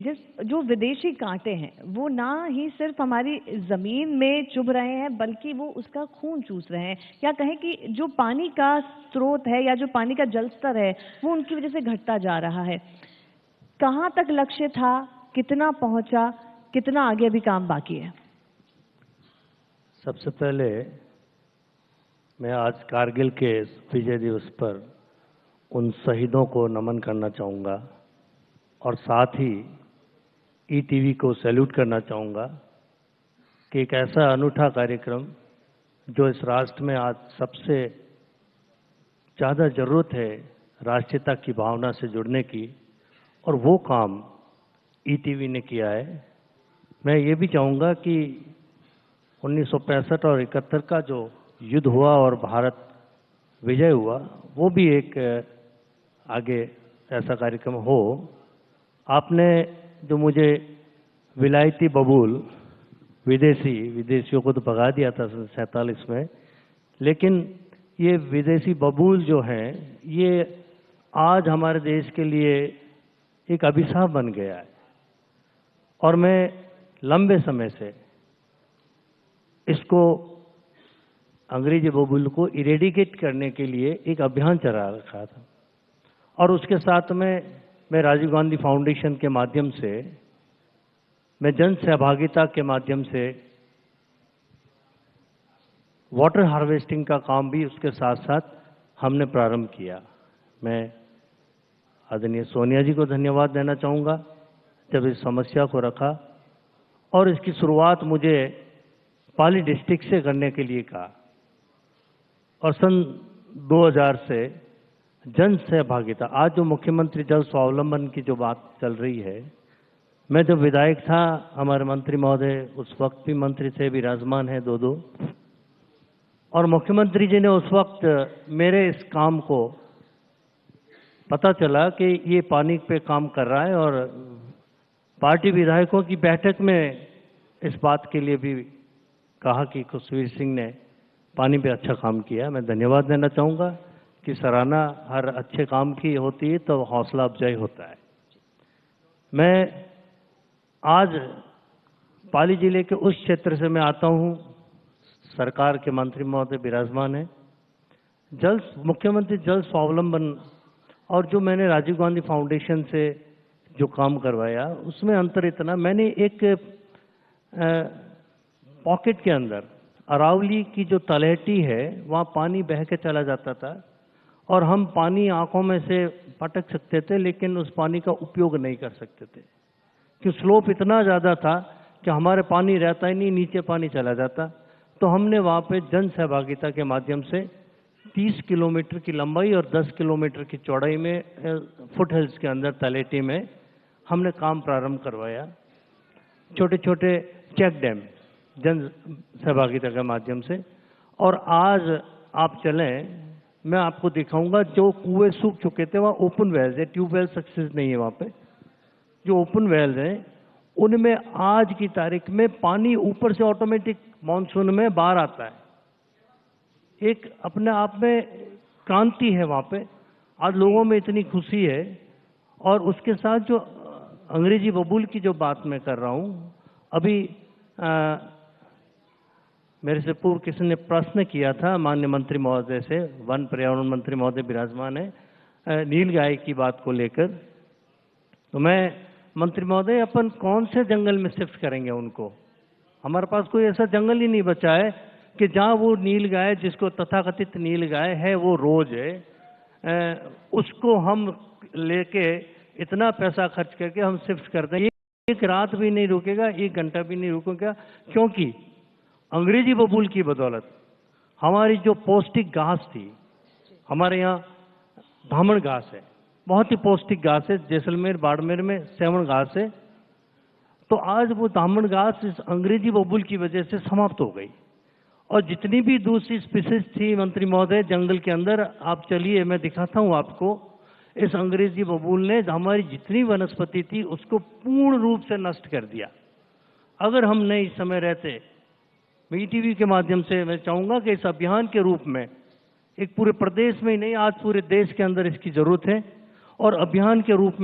जो विदेशी कांटे हैं वो ना ही सिर्फ हमारी जमीन में चुभ रहे हैं बल्कि वो उसका खून चूस रहे हैं, या कहें कि जो पानी का स्रोत है या जो पानी का जल स्तर है वो उनकी वजह से घटता जा रहा है। कहाँ तक लक्ष्य था, कितना पहुंचा, कितना आगे अभी काम बाकी है? सबसे पहले मैं आज कारगिल के विजय दिवस पर उन शहीदों को नमन करना चाहूँगा और साथ ही ईटीवी को सैल्यूट करना चाहूँगा कि एक ऐसा अनूठा कार्यक्रम जो इस राष्ट्र में आज सबसे ज़्यादा ज़रूरत है राष्ट्रीयता की भावना से जुड़ने की, और वो काम ईटीवी ने किया है। मैं ये भी चाहूँगा कि 1965 और 71 का जो युद्ध हुआ और भारत विजय हुआ, वो भी एक आगे ऐसा कार्यक्रम हो। आपने जो मुझे विलायती बबूल, विदेशियों को तो भगा दिया था 47 में, लेकिन ये विदेशी बबूल जो हैं ये आज हमारे देश के लिए एक अभिशाप बन गया है। और मैं लंबे समय से इसको, अंग्रेजी बबूल को इरेडिकेट करने के लिए एक अभियान चला रखा था, और उसके साथ में मैं राजीव गांधी फाउंडेशन के माध्यम से, मैं जन सहभागिता के माध्यम से वाटर हार्वेस्टिंग का काम भी उसके साथ साथ हमने प्रारंभ किया। मैं आदरणीय सोनिया जी को धन्यवाद देना चाहूँगा जब इस समस्या को रखा, और इसकी शुरुआत मुझे पाली डिस्ट्रिक्ट से करने के लिए कहा, और सन 2000 से जन सहभागिता, आज जो मुख्यमंत्री जल स्वावलंबन की जो बात चल रही है, मैं जब विधायक था, हमारे मंत्री महोदय उस वक्त भी मंत्री थे, विराजमान है दो, और मुख्यमंत्री जी ने उस वक्त मेरे इस काम को पता चला कि ये पानी पे काम कर रहा है, और पार्टी विधायकों की बैठक में इस बात के लिए भी कहा कि कुशवीर सिंह ने पानी पे अच्छा काम किया। मैं धन्यवाद देना चाहूँगा कि सराहना हर अच्छे काम की होती है तो हौसला अफजाई होता है। मैं आज पाली जिले के उस क्षेत्र से मैं आता हूँ, सरकार के मंत्री महोदय विराजमान है, मुख्यमंत्री जल स्वावलंबन, और जो मैंने राजीव गांधी फाउंडेशन से जो काम करवाया उसमें अंतर इतना, मैंने एक पॉकेट के अंदर अरावली की जो तलहटी है वहाँ पानी बह के चला जाता था, और हम पानी आंखों में से पटक सकते थे लेकिन उस पानी का उपयोग नहीं कर सकते थे, कि स्लोप इतना ज़्यादा था कि हमारे पानी रहता ही नहीं, नीचे पानी चला जाता। तो हमने वहाँ पे जन सहभागिता के माध्यम से 30 किलोमीटर की लंबाई और 10 किलोमीटर की चौड़ाई में फुट हिल्स के अंदर तलेटी में हमने काम प्रारंभ करवाया। छोटे छोटे चेक डैम जन सहभागिता के माध्यम से, और आज आप चलें, मैं आपको दिखाऊंगा जो कुएं सूख चुके थे वहाँ ओपन वेल्स है, ट्यूबवेल सक्सेस नहीं है वहाँ पे, जो ओपन वेल्स हैं उनमें आज की तारीख में पानी ऊपर से ऑटोमेटिक मानसून में बाहर आता है। एक अपने आप में क्रांति है वहाँ पे, आज लोगों में इतनी खुशी है। और उसके साथ जो अंग्रेजी बबूल की जो बात मैं कर रहा हूँ, अभी मेरे से पूर्व किसी ने प्रश्न किया था माननीय मंत्री महोदय से, वन पर्यावरण मंत्री महोदय विराजमान है, नील गाय की बात को लेकर। तो मैं, मंत्री महोदय, अपन कौन से जंगल में शिफ्ट करेंगे उनको? हमारे पास कोई ऐसा जंगल ही नहीं बचा है कि जहाँ वो नील गाय, जिसको तथाकथित नील गाय है वो रोज है, उसको हम लेके इतना पैसा खर्च करके हम शिफ्ट कर दें, एक रात भी नहीं रुकेगा, 1 घंटा भी नहीं रुकेगा, क्योंकि अंग्रेजी बबूल की बदौलत हमारी जो पौष्टिक घास थी, हमारे यहाँ धामण घास है, बहुत ही पौष्टिक घास है, जैसलमेर बाड़मेर में सेवण घास है, तो आज वो धामण घास इस अंग्रेजी बबूल की वजह से समाप्त हो गई। और जितनी भी दूसरी स्पीसीज थी मंत्री महोदय जंगल के अंदर, आप चलिए मैं दिखाता हूँ आपको, इस अंग्रेजी बबूल ने हमारी जितनी वनस्पति थी उसको पूर्ण रूप से नष्ट कर दिया। अगर हम नहीं इस समय रहते, मैं ईटीवी के माध्यम से मैं चाहूँगा कि इस अभियान के रूप में, एक पूरे प्रदेश में ही नहीं आज पूरे देश के अंदर इसकी जरूरत है, और अभियान के रूप में